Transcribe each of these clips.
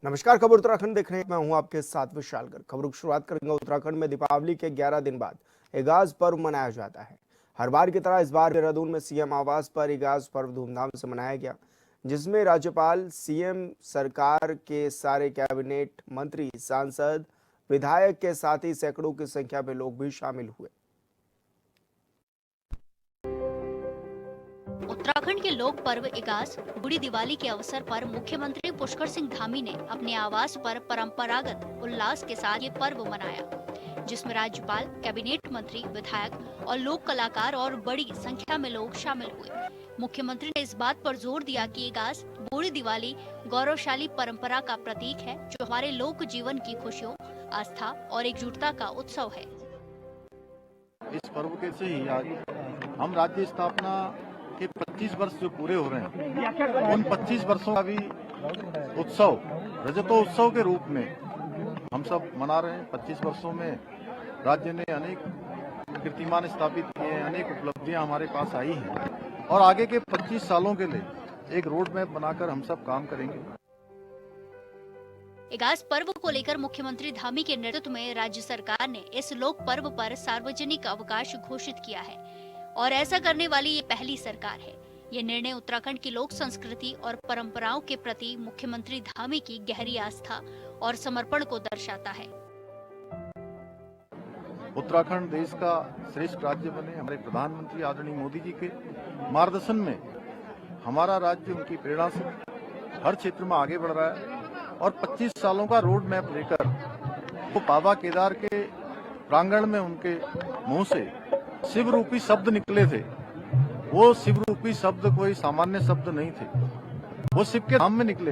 नमस्कार, खबर उत्तराखंड देख रहे हैं। मैं हूं आपके साथ विशाल गर्ग। खबरों की शुरुआत करेंगे। उत्तराखंड में दीपावली के 11 दिन बाद इगास पर्व मनाया जाता है। हर बार की तरह इस बार देहरादून में सीएम आवास पर इगास पर्व धूमधाम से मनाया गया, जिसमें राज्यपाल, सीएम, सरकार के सारे कैबिनेट मंत्री, सांसद, विधायक के साथ ही सैकड़ों की संख्या में लोग भी शामिल हुए। उत्तराखंड के लोक पर्व इगास बड़ी दिवाली के अवसर पर मुख्यमंत्री पुष्कर सिंह धामी ने अपने आवास पर परंपरागत उल्लास के साथ ये पर्व मनाया, जिसमें राज्यपाल, कैबिनेट मंत्री, विधायक और लोक कलाकार और बड़ी संख्या में लोग शामिल हुए। मुख्यमंत्री ने इस बात पर जोर दिया कि इगास बूढ़ी दिवाली गौरवशाली परंपरा का प्रतीक है, जो हमारे लोक जीवन की खुशियों, आस्था और एकजुटता का उत्सव है। इस पर्व के से ही आज हम राज्य स्थापना के 25 वर्ष जो पूरे हो रहे हैं, उन 25 वर्षों का भी उत्सव, रजतोत्सव के रूप में हम सब मना रहे हैं। 25 वर्षों में राज्य ने अनेक कीर्तिमान स्थापित किए हैं, अनेक उपलब्धियां हमारे पास आई हैं और आगे के 25 सालों के लिए एक रोड मैप बनाकर हम सब काम करेंगे। इगास पर्व को लेकर मुख्यमंत्री धामी के नेतृत्व में राज्य सरकार ने इस लोक पर्व पर सार्वजनिक अवकाश घोषित किया है और ऐसा करने वाली ये पहली सरकार है। ये निर्णय उत्तराखंड की लोक संस्कृति और परंपराओं के प्रति मुख्यमंत्री धामी की गहरी आस्था और समर्पण को दर्शाता है। उत्तराखंड देश का श्रेष्ठ राज्य बने, हमारे प्रधानमंत्री आदरणीय मोदी जी के मार्गदर्शन में हमारा राज्य उनकी प्रेरणा से हर क्षेत्र में आगे बढ़ रहा है और 25 सालों का रोड मैप लेकर वो बाबा केदार के प्रांगण में उनके मुंह से शिव रूपी शब्द निकले थे। वो शिव रूपी शब्द कोई सामान्य शब्द नहीं थे, वो शिव के धाम में निकले।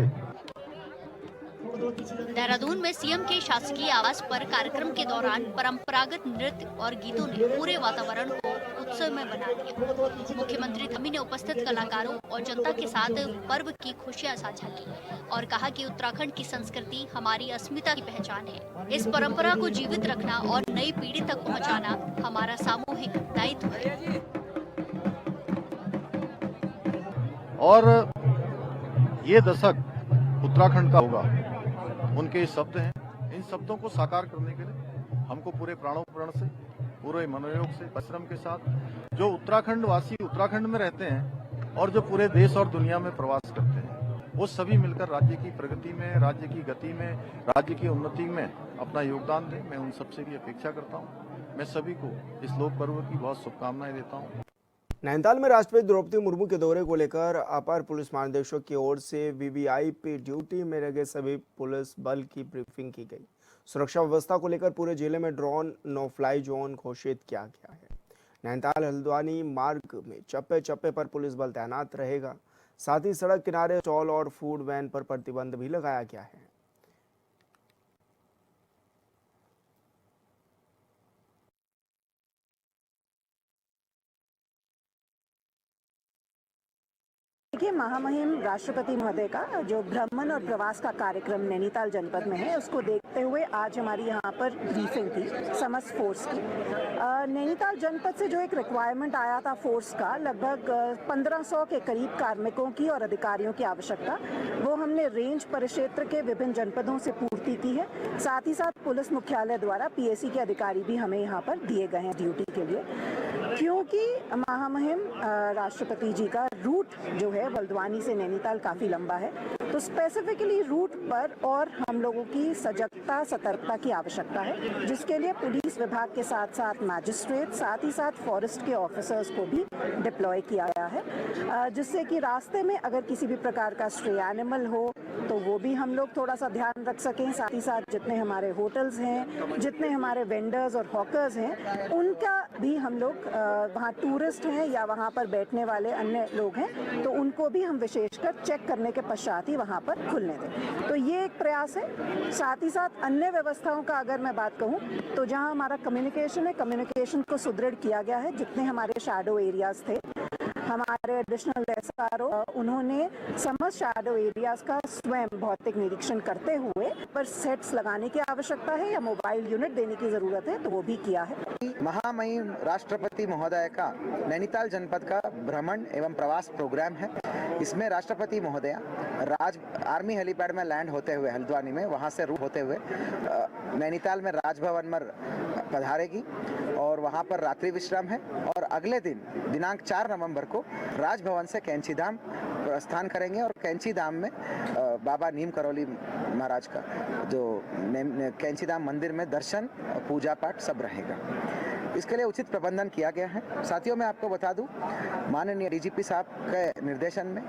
देहरादून में सीएम के शासकीय आवास पर कार्यक्रम के दौरान परंपरागत नृत्य और गीतों ने पूरे वातावरण को उत्सव में बना दिया। मुख्यमंत्री धामी ने उपस्थित कलाकारों और जनता के साथ पर्व की खुशियां साझा की और कहा कि उत्तराखंड की संस्कृति हमारी अस्मिता की पहचान है। इस परंपरा को जीवित रखना और नई पीढ़ी तक पहुंचाना हमारा सामूहिक दायित्व है। और ये दशक उत्तराखंड का होगा, उनके शब्द हैं। इन शब्दों को साकार करने के लिए हमको पूरे प्राणों प्रण से, पूरे मनोयोग से, परिश्रम के साथ जो उत्तराखंड वासी उत्तराखंड में रहते हैं और जो पूरे देश और दुनिया में प्रवास करते हैं, वो सभी मिलकर राज्य की प्रगति में, राज्य की गति में, राज्य की उन्नति में अपना योगदान दें। मैं उन सबसे भी अपेक्षा करता हूँ। मैं सभी को इस लोक पर्व की बहुत शुभकामनाएं देता हूँ। नैनीताल में राष्ट्रपति द्रौपदी मुर्मू के दौरे को लेकर अपर पुलिस महानिदेशक की ओर से वीवीआईपी ड्यूटी में लगे सभी पुलिस बल की ब्रीफिंग की गई। सुरक्षा व्यवस्था को लेकर पूरे जिले में ड्रोन नो फ्लाई जोन घोषित किया गया है। नैनीताल हल्द्वानी मार्ग में चप्पे चप्पे पर पुलिस बल तैनात रहेगा। साथ ही सड़क किनारे स्टॉल और फूड वैन पर प्रतिबंध भी लगाया गया है। देखिए, महामहिम राष्ट्रपति महोदय का जो भ्रमण और प्रवास का कार्यक्रम नैनीताल जनपद में है, उसको देखते हुए आज हमारी यहाँ पर ब्रीफिंग थी समस्त फोर्स की। नैनीताल जनपद से जो एक रिक्वायरमेंट आया था फोर्स का, लगभग 1500 के करीब कार्मिकों की और अधिकारियों की आवश्यकता, वो हमने रेंज परिक्षेत्र के विभिन्न जनपदों से पूर्ति की है। साथ ही साथ पुलिस मुख्यालय द्वारा पीएसी के अधिकारी भी हमें यहाँ पर दिए गए हैं ड्यूटी के लिए, क्योंकि महामहिम राष्ट्रपति जी का रूट जो है हल्द्वानी से नैनीताल काफ़ी लंबा है, तो स्पेसिफिकली रूट पर और हम लोगों की सजगता, सतर्कता की आवश्यकता है, जिसके लिए पुलिस विभाग के साथ साथ मैजिस्ट्रेट, साथ ही साथ फॉरेस्ट के ऑफिसर्स को भी डिप्लॉय किया गया है, जिससे कि रास्ते में अगर किसी भी प्रकार का स्ट्रे एनिमल हो तो वो भी हम लोग थोड़ा सा ध्यान रख सकें। साथ ही साथ जितने हमारे होटल्स हैं, जितने हमारे वेंडर्स और हॉकर्स हैं, उनका भी हम लोग वहाँ टूरिस्ट हैं या वहाँ पर बैठने वाले अन्य लोग हैं, तो उनको भी हम विशेषकर चेक करने के पश्चात ही वहाँ पर खुलने दें। तो ये एक प्रयास है। साथ ही साथ अन्य व्यवस्थाओं का अगर मैं बात कहूँ तो जहाँ हमारा कम्युनिकेशन है, कम्युनिकेशन को सुदृढ़ किया गया है। जितने हमारे शैडो एरियाज थे, हमारे एडिशनल एसआरओ उन्होंने समस्त शैडो एरियाज का स्वयं भौतिक निरीक्षण करते हुए पर सेट्स लगाने की आवश्यकता है या मोबाइल यूनिट देने की जरूरत है तो वो भी किया है। महामहिम राष्ट्रपति महोदय का नैनीताल जनपद का भ्रमण एवं प्रवास प्रोग्राम है। इसमें राष्ट्रपति महोदया आर्मी हेलीपैड में लैंड होते हुए हल्द्वानी में वहां से रूट होते हुए नैनीताल में राजभवन में पधारेगी और वहां पर रात्रि विश्राम है और अगले दिन दिनांक 4 नवंबर को राजभवन से कैंचीधाम प्रस्थान करेंगे और कैंचीधाम में बाबा नीम करौली महाराज का जो कैंचीधाम मंदिर में दर्शन पूजा पाठ सब रहेगा। इसके लिए उचित प्रबंधन किया गया है। साथियों, मैं आपको बता दूं, माननीय डीजीपी साहब के निर्देशन में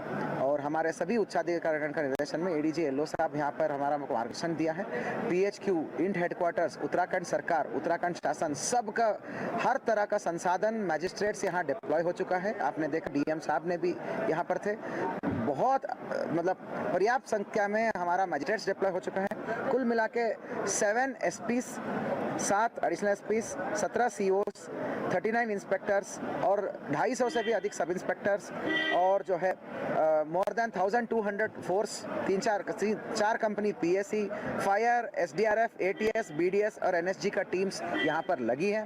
और हमारे सभी उच्चाधिकारियों का निर्देशन में एडीजी एलओ साहब यहाँ पर हमारा मार्गदर्शन दिया है। पीएचक्यू इंड हेडक्वार्टर्स उत्तराखंड सरकार, उत्तराखंड शासन सबका हर तरह का संसाधन मैजिस्ट्रेट्स यहाँ डिप्लॉय हो चुका है। आपने देखा डीएम साहब ने भी यहाँ पर थे। बहुत मतलब पर्याप्त संख्या में हमारा मैजिस्ट्रेट्स डिप्लॉय हो चुका है। कुल मिला के 7 एसपीस, 7 एडिशनल एसपीस, 17 सीओस, 39 इंस्पेक्टर्स और 250 से भी अधिक सब इंस्पेक्टर्स और जो है more than 1200 force, 4 company PSC, fire, SDRF, ATS, BDS और एनएसजी का टीम्स यहाँ पर लगी है।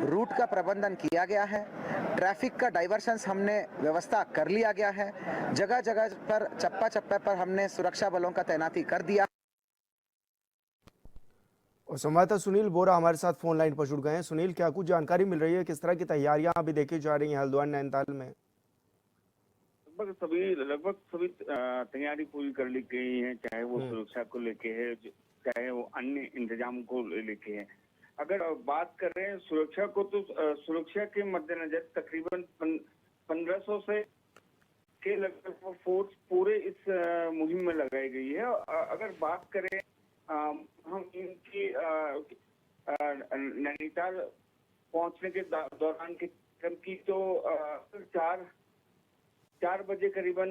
रूट का प्रबंधन किया गया है। ट्रैफिक का डाइवर्शंस हमने व्यवस्था कर लिया गया है। जगह जगह पर चप्पा चप्पे पर हमने सुरक्षा बलों का तैनाती कर दिया। और संवाददाता सुनील बोरा हमारे साथ फोन लाइन पर जुड़ गए हैं। सुनील, क्या कुछ जानकारी मिल रही है, किस तरह की तैयारियां अभी देखी जा रही हैं हल्द्वानी नैनीताल में? लगभग सभी तैयारी पूरी कर ली गई है, चाहे वो सुरक्षा को लेके है, चाहे वो अन्य इंतजाम को लेके है। अगर बात करें सुरक्षा को, तो सुरक्षा के मद्देनजर तकरीबन 1500 से के लगभग फोर्स पूरे इस मुहिम में लगाई गई है। अगर बात करें हम इनकी नैनीताल पहुंचने के दौरान के क्रम की, तो 4 बजे करीबन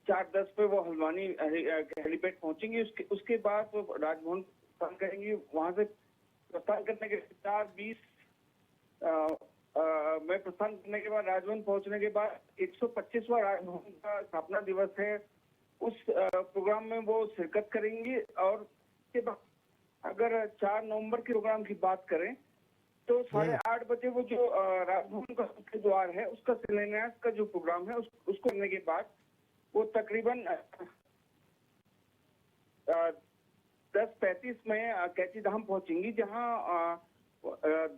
4:10 पे वो हल्द्वानी हेलीपैड पहुंचेंगे। उसके बाद वो राजभवन प्रस्थान करेंगी। वहां से प्रस्थान करने के 4:20 में प्रस्थान करने के बाद राजभवन पहुंचने के बाद 125वां राजभवन का स्थापना दिवस है, उस प्रोग्राम में वो शिरकत करेंगी। और उसके बाद अगर 4 नवंबर के प्रोग्राम की बात करें तो 8:30 बजे वो जो राजभवन का मुख्य द्वार है उसका शिलान्यास का जो प्रोग्राम है उसको करने के बाद वो तकरीबन 10:35 में कैंचीधाम पहुंचेंगी, जहां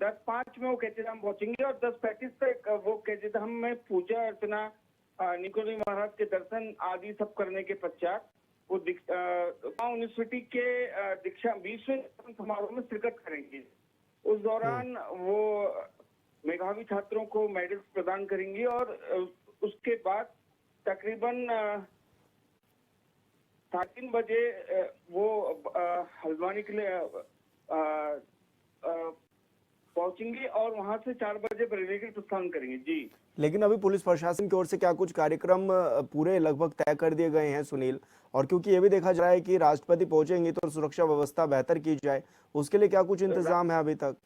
10:05 में वो कैंचीधाम पहुंचेंगी और 10:35 तक वो कैंचीधाम में पूजा अर्चना, निकोली महाराज के दर्शन आदि सब करने के पश्चात वो यूनिवर्सिटी के दीक्षा 20वें समारोह में शिरकत करेंगी। उस दौरान वो मेधावी छात्रों को मेडल्स प्रदान करेंगी और उसके बाद तकरीबन 3:30 बजे वो हल्द्वानी के लिए पहुंचेंगी और वहां से 4 बजे बरेली के प्रस्थान करेंगे। जी, लेकिन अभी पुलिस प्रशासन की ओर से क्या कुछ कार्यक्रम पूरे लगभग तय कर दिए गए हैं सुनील? और क्योंकि ये भी देखा जा रहा है कि राष्ट्रपति पहुंचेंगे तो सुरक्षा व्यवस्था बेहतर की जाए, उसके लिए क्या कुछ इंतजाम है अभी तक?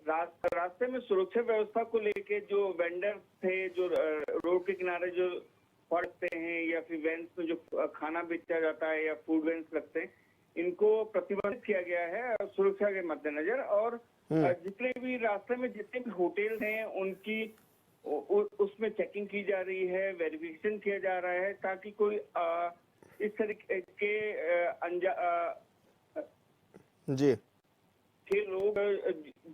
रास्ते में सुरक्षा व्यवस्था को लेके जो वेंडर थे, जो रोड के किनारे जो पड़ते हैं या फिर वैन्स में जो खाना बेचा जाता है या फूड वैन्स लगते हैं, इनको प्रतिबंधित किया गया है सुरक्षा के मद्देनजर। और जितने भी रास्ते में जितने भी होटल हैं उनकी उसमें चेकिंग की जा रही है, वेरिफिकेशन किया जा रहा है, ताकि कोई इस तरीके के लोग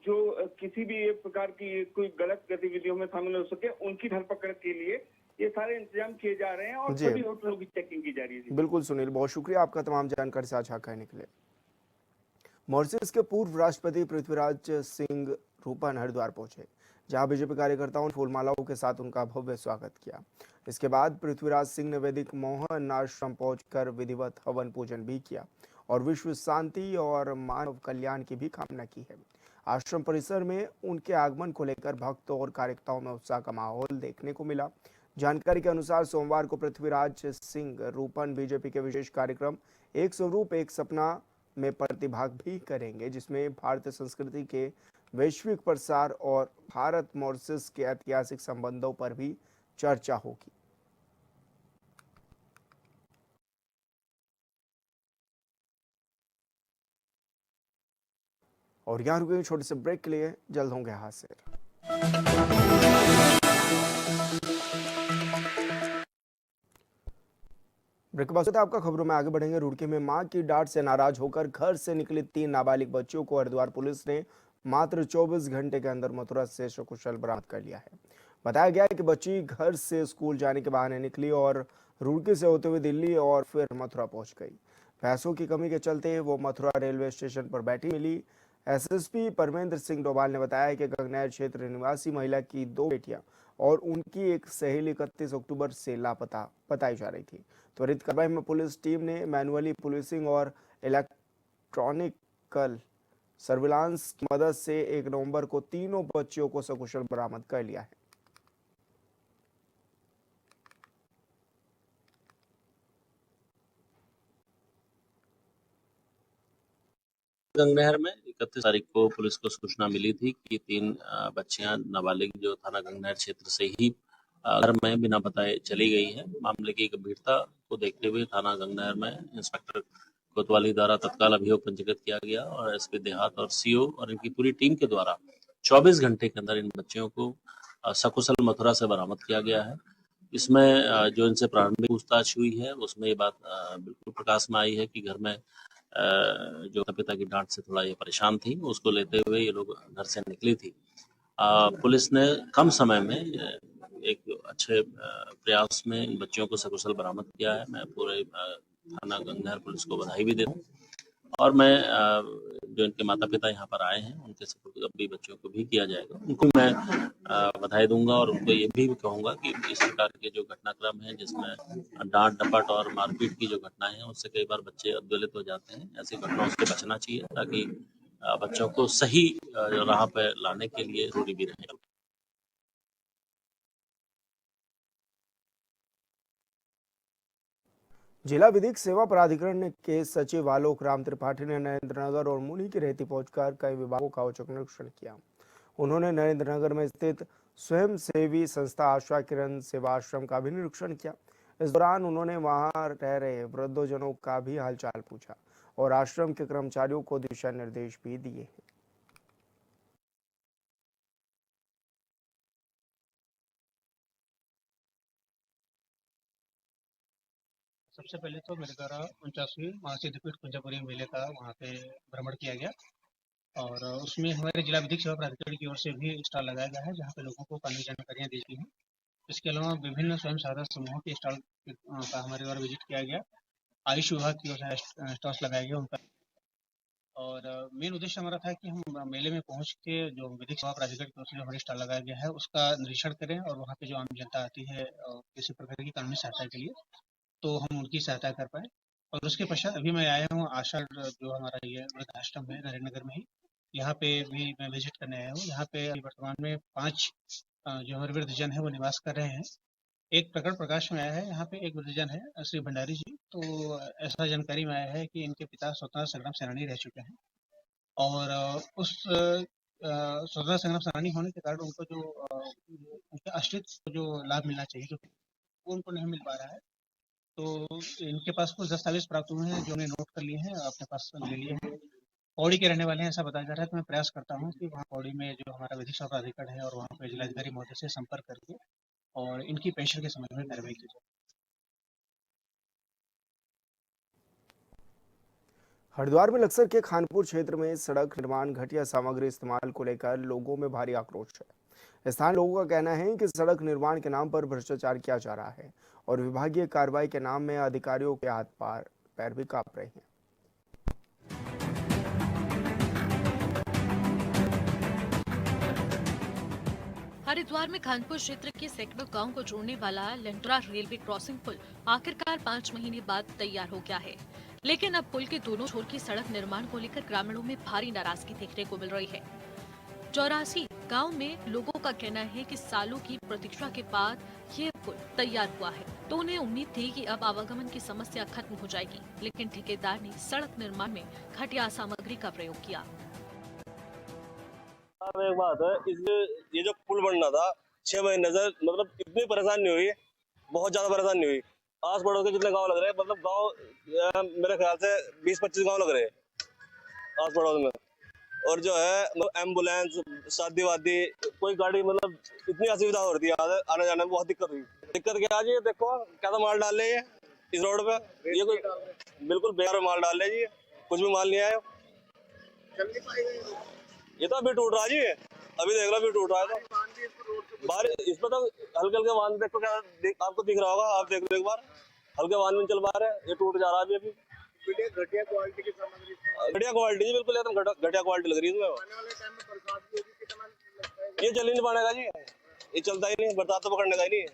जो किसी भी प्रकार की कोई गलत गतिविधियों में शामिल हो सके, उनकी धरपकड़ के लिए ये सारे इंतजाम किए जा रहे हैं और सभी होटलों की चेकिंग की जा रही है। बिल्कुल सुनील, बहुत शुक्रिया आपका तमाम जानकारी साझा करने के लिए। मॉरिशस के पूर्व राष्ट्रपति पृथ्वीराज सिंह रूपन हरिद्वार पहुंचे, जहां बीजेपी कार्यकर्ताओं ने फूलमालाओं के साथ उनका भव्य स्वागत किया। इसके बाद पृथ्वीराज सिंह ने वैदिक मोहन आश्रम पहुंचकर विधिवत हवन पूजन भी किया और विश्व शांति और मानव कल्याण की भी कामना की है। आश्रम परिसर में उनके आगमन को लेकर भक्तों और कार्यकर्ताओं में उत्साह का माहौल देखने को मिला। जानकारी के अनुसार सोमवार को पृथ्वीराज सिंह रूपन बीजेपी के विशेष कार्यक्रम एक स्वरूप एक सपना में प्रतिभाग भी करेंगे, जिसमें भारतीय संस्कृति के वैश्विक प्रसार और भारत मॉरिशस के ऐतिहासिक संबंधों पर भी चर्चा होगी। और यहाँ रुके छोटे से ब्रेक के लिए, जल्द होंगे हाजिर। ब्रेक के बाद आपका खबरों में आगे बढ़ेंगे। रुड़की में मां की डांट से नाराज होकर घर से निकली 3 नाबालिग बच्चियों को हरिद्वार पुलिस ने मात्र 24 घंटे के अंदर मथुरा से सकुशल बरामद कर लिया है। बताया गया है कि बच्ची घर से स्कूल जाने के बहाने निकली और रुड़की से होते हुए दिल्ली और फिर मथुरा पहुंच गई। पैसों की कमी के चलते वो मथुरा रेलवे स्टेशन पर बैठी मिली। एसएसपी परमेंद्र सिंह डोभाल ने बताया कि गंगनहर क्षेत्र निवासी महिला की 2 बेटियां और उनकी एक सहेली 31 अक्टूबर से लापता बताई जा रही थी। त्वरित कार्रवाई में पुलिस टीम ने मैनुअली पुलिसिंग और इलेक्ट्रॉनिकल सर्विलांस की मदद से 1 नवंबर को तीनों बच्चियों को सकुशल बरामद कर लिया है। गंगनहर में 31 तारीख को पुलिस को सूचना मिली थी कि 3 बच्चियां नाबालिग जो थाना गंगनहर क्षेत्र से ही घर में बिना बताए चली गई हैं। मामले की गंभीरता को देखते हुए थाना गंगनहर में इंस्पेक्टर कोतवाली द्वारा तत्काल अभियोग पंजीकृत किया गया और एसपी देहात और सीओ और इनकी पूरी टीम के द्वारा 24 घंटे के अंदर इन बच्चियों को सकुशल मथुरा से बरामद किया गया है। इसमें जो इनसे प्रारंभिक पूछताछ हुई है उसमें ये बात बिल्कुल प्रकाश में आई है कि घर में जो पिता की डांट से थोड़ा ये परेशान थी, उसको लेते हुए ये लोग घर से निकली थी। पुलिस ने कम समय में एक अच्छे प्रयास में इन बच्चियों को सकुशल बरामद किया है। मैं पूरे थाना गंगनहर पुलिस को बधाई भी देता हूँ और मैं जो इनके माता पिता यहाँ पर आए हैं उनके सपोर्ट भी बच्चों को भी किया जाएगा, उनको मैं बधाई दूंगा और उनको ये भी कहूँगा कि इस प्रकार के जो घटनाक्रम है जिसमें डांट डपट और मारपीट की जो घटना है उससे कई बार बच्चे उद्वेलित हो जाते हैं। ऐसी घटनाओं से बचना चाहिए ताकि बच्चों को सही राह पर लाने के लिए जरूरी भी रहे। जिला विधिक सेवा प्राधिकरण के सचिव आलोक राम त्रिपाठी ने नरेंद्रनगर और मुनि की रहती पहुंचकर कई विभागों का औचक निरीक्षण किया। उन्होंने नरेंद्रनगर में स्थित स्वयं सेवी संस्था आशा किरण सेवा आश्रम का भी निरीक्षण किया। इस दौरान उन्होंने वहां रह रहे वृद्धजनों का भी हालचाल पूछा और आश्रम के कर्मचारियों को दिशा निर्देश भी दिए। सबसे पहले तो मेरे द्वारा 49वीं महासिद्धपीठ कुंजापुरी मेले का वहाँ पे भ्रमण किया गया और उसमें हमारे जिला विधिक सेवा प्राधिकरण की ओर से भी स्टॉल लगाया गया है जहाँ पे लोगों को कानूनी जानकारियाँ दी गई हैं। इसके अलावा विभिन्न स्वयं सहायता समूहों के स्टॉल का हमारे द्वारा विजिट किया गया। आयुष विभाग की ओर से स्टॉल्स लगाए गए उनका और मेन उद्देश्य हमारा था कि हम मेले में पहुँच के जो विधिक सेवा प्राधिकरण की ओर से जो हमारे स्टॉल लगाया गया है उसका निरीक्षण करें और वहाँ पे जो आम जनता आती है किसी प्रकार की कानूनी सहायता के लिए तो हम उनकी सहायता कर पाए। और उसके पश्चात अभी मैं आया हूँ आशा जो हमारा ये वृद्धाश्रम है नरेंद्रनगर में ही, यहाँ पे भी मैं विजिट करने आया हूँ। यहाँ पे वर्तमान में 5 जो हमारे वृद्धजन है वो निवास कर रहे हैं। एक प्रकट प्रकाश में आया है, यहाँ पे एक वृद्धजन है श्री भंडारी जी, तो ऐसा जानकारी में आया है कि इनके पिता स्वतंत्रता संग्राम सेनानी रह चुके हैं और उस स्वतंत्रता संग्राम सेनानी होने के कारण उनको जो उनके अस्तित्व जो लाभ मिलना चाहिए जो वो उनको नहीं मिल पा रहा है। तो इनके पास कुछ दस्तावेज प्राप्त हुए हैं जो उन्हें नोट कर लिए हैं, अपने पास ले लिए हैं। पौड़ी के रहने वाले हैं ऐसा बताया जा रहा है, तो मैं प्रयास करता हूँ कि वहाँ पौड़ी में जो हमारा विधिक सेवा प्राधिकरण है और वहाँ पे जिलाधिकारी महोदय से संपर्क करके और इनकी पेंशन के संबंध में कार्रवाई की जाए। हरिद्वार में लक्सर के खानपुर क्षेत्र में सड़क निर्माण घटिया सामग्री इस्तेमाल को लेकर लोगों में भारी आक्रोश है। स्थानीय लोगों का कहना है कि सड़क निर्माण के नाम पर भ्रष्टाचार किया जा रहा है और विभागीय कार्रवाई के नाम में अधिकारियों के हाथ पैर भी कांप रहे हैं। हरिद्वार में खानपुर क्षेत्र के सैकड़ों गांव को जोड़ने वाला लेंड्रा रेलवे क्रॉसिंग पुल आखिरकार 5 महीने बाद तैयार हो गया है, लेकिन अब पुल के दोनों छोर की सड़क निर्माण को लेकर ग्रामीणों में भारी नाराजगी देखने को मिल रही है। 84 गांव में लोगों का कहना है कि सालों की प्रतीक्षा के बाद ये पुल तैयार हुआ है, तो उन्हें उम्मीद थी कि अब आवागमन की समस्या खत्म हो जाएगी, लेकिन ठेकेदार ने सड़क निर्माण में घटिया सामग्री का प्रयोग किया। साहब एक बात है, ये जो पुल बनना था 6 महीने से, मतलब इतनी परेशानी नहीं हुई, बहुत ज्यादा परेशानी नहीं हुई। आस पड़ोस के जितने गांव लग रहे हैं, मतलब गांव मेरे ख्याल से 20-25 गांव लग रहे हैं आस पड़ोस में। और जो है एम्बुलेंस, शादी वादी, कोई गाड़ी, मतलब इतनी असुविधा हो रही है, आने जाने में बहुत दिक्कत हुई। दिक्कत क्या है जी, देखो क्या तो माल डाल रहे हैं इस रोड पे, ये कोई बिल्कुल बेकार माल डाल रहे जी, कुछ भी माल नहीं आया। ये तो अभी टूट रहा जी, अभी देख लो अभी टूट रहा है। तो बारिश इसमें तो हल्के हल्के वाहन, देखो क्या आपको दिख रहा होगा, आप देख लो एक बार, हल्के वाहन में चल पा रहे हैं, ये टूट जा रहा है अभी। घटिया क्वालिटी की सामग्री, घटिया क्वालिटी जी, बिल्कुल एकदम घटिया क्वालिटी लग रही है इसमें। ये चल ही नहीं पाएगा जी, ये चलता ही नहीं, बरसात तो पकड़ने का ही नहीं।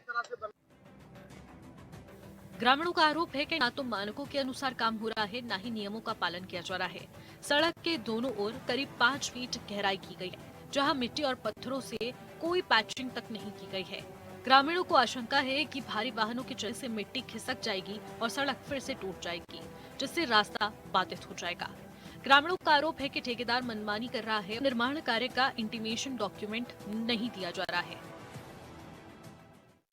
ग्रामीणों का आरोप है कि ना तो मानकों के अनुसार काम हो रहा है, ना ही नियमों का पालन किया जा रहा है। सड़क के दोनों ओर करीब 5 फीट गहराई की गई है, जहां मिट्टी और पत्थरों से कोई पैचिंग तक नहीं की गई है। ग्रामीणों को आशंका है कि भारी वाहनों के चलने से मिट्टी खिसक जाएगी और सड़क फिर से टूट जाएगी, जिससे रास्ता बाधित हो जाएगा। ग्रामीणों का आरोप है कि ठेकेदार मनमानी कर रहा है, निर्माण कार्य का इंटीमेशन डॉक्यूमेंट नहीं दिया जा रहा है।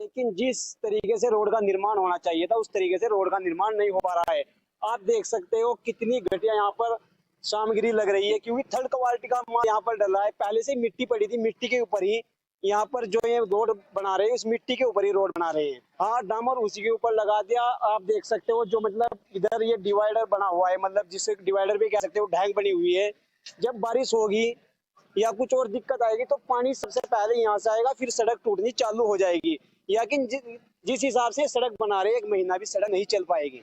लेकिन जिस तरीके से रोड का निर्माण होना चाहिए था, उस तरीके से रोड का निर्माण नहीं हो पा रहा है। आप देख सकते हो कितनी घटिया यहाँ पर सामग्री लग रही है, क्योंकि थर्ड क्वालिटी का माल यहाँ पर डला है। पहले से मिट्टी पड़ी थी, मिट्टी के ऊपर ही यहाँ पर जो ये रोड बना रहे हैं, उस मिट्टी के ऊपर ही रोड बना रहे हैं। हाँ, डामर उसी के ऊपर लगा दिया। आप देख सकते हो जो मतलब इधर ये डिवाइडर बना हुआ है, मतलब जिसे डिवाइडर भी कह सकते हो, ढैंग बनी हुई है। जब बारिश होगी या कुछ और दिक्कत आएगी तो पानी सबसे पहले यहाँ से आएगा, फिर सड़क टूटनी चालू हो जाएगी। लेकिन जिस हिसाब से सड़क बना रहे, 1 महीना भी सड़क नहीं चल पाएगी।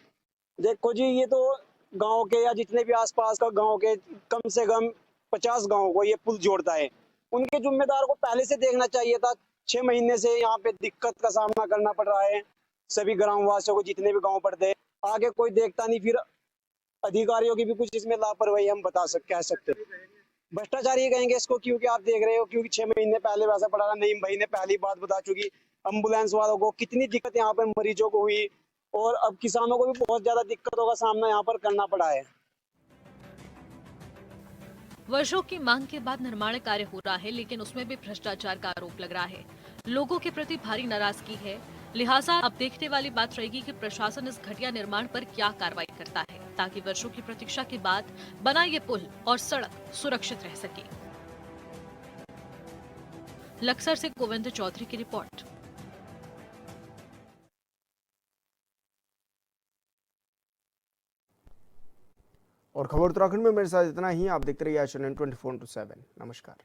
देखो जी, ये तो गांव के या जितने भी आसपास का गांव के कम से कम 50 गांव को ये पुल जोड़ता है। उनके जिम्मेदार को पहले से देखना चाहिए था। 6 महीने से यहाँ पे दिक्कत का सामना करना पड़ रहा है सभी ग्रामवासियों को, जितने भी गाँव पड़ते हैं। आगे कोई देखता नहीं, फिर अधिकारियों की भी कुछ इसमें लापरवाही हम कह सकते हैं। भ्रष्टाचार ही कहेंगे इसको, क्योंकि आप देख रहे हो, क्योंकि 6 महीने पहले वैसा पड़ा था। नईम भाई ने पहली बात बता चुकी, एम्बुलेंस वालों को कितनी दिक्कत यहाँ पर मरीजों को हुई, और अब किसानों को भी बहुत ज्यादा दिक्कतों का सामना यहाँ पर करना पड़ा है। वर्षों की मांग के बाद निर्माण कार्य हो रहा है, लेकिन उसमें भी भ्रष्टाचार का आरोप लग रहा है। लोगों के प्रति भारी नाराजगी है। लिहाजा अब देखने वाली बात रहेगी कि प्रशासन इस घटिया निर्माण पर क्या कार्रवाई करता है, ताकि वर्षों की प्रतीक्षा के बाद बना ये पुल और सड़क सुरक्षित रह सके। लक्सर से गोविंद चौधरी की रिपोर्ट। और खबर उत्तराखंड में मेरे साथ इतना ही। आप देखते रहिए Action 24/7। नमस्कार।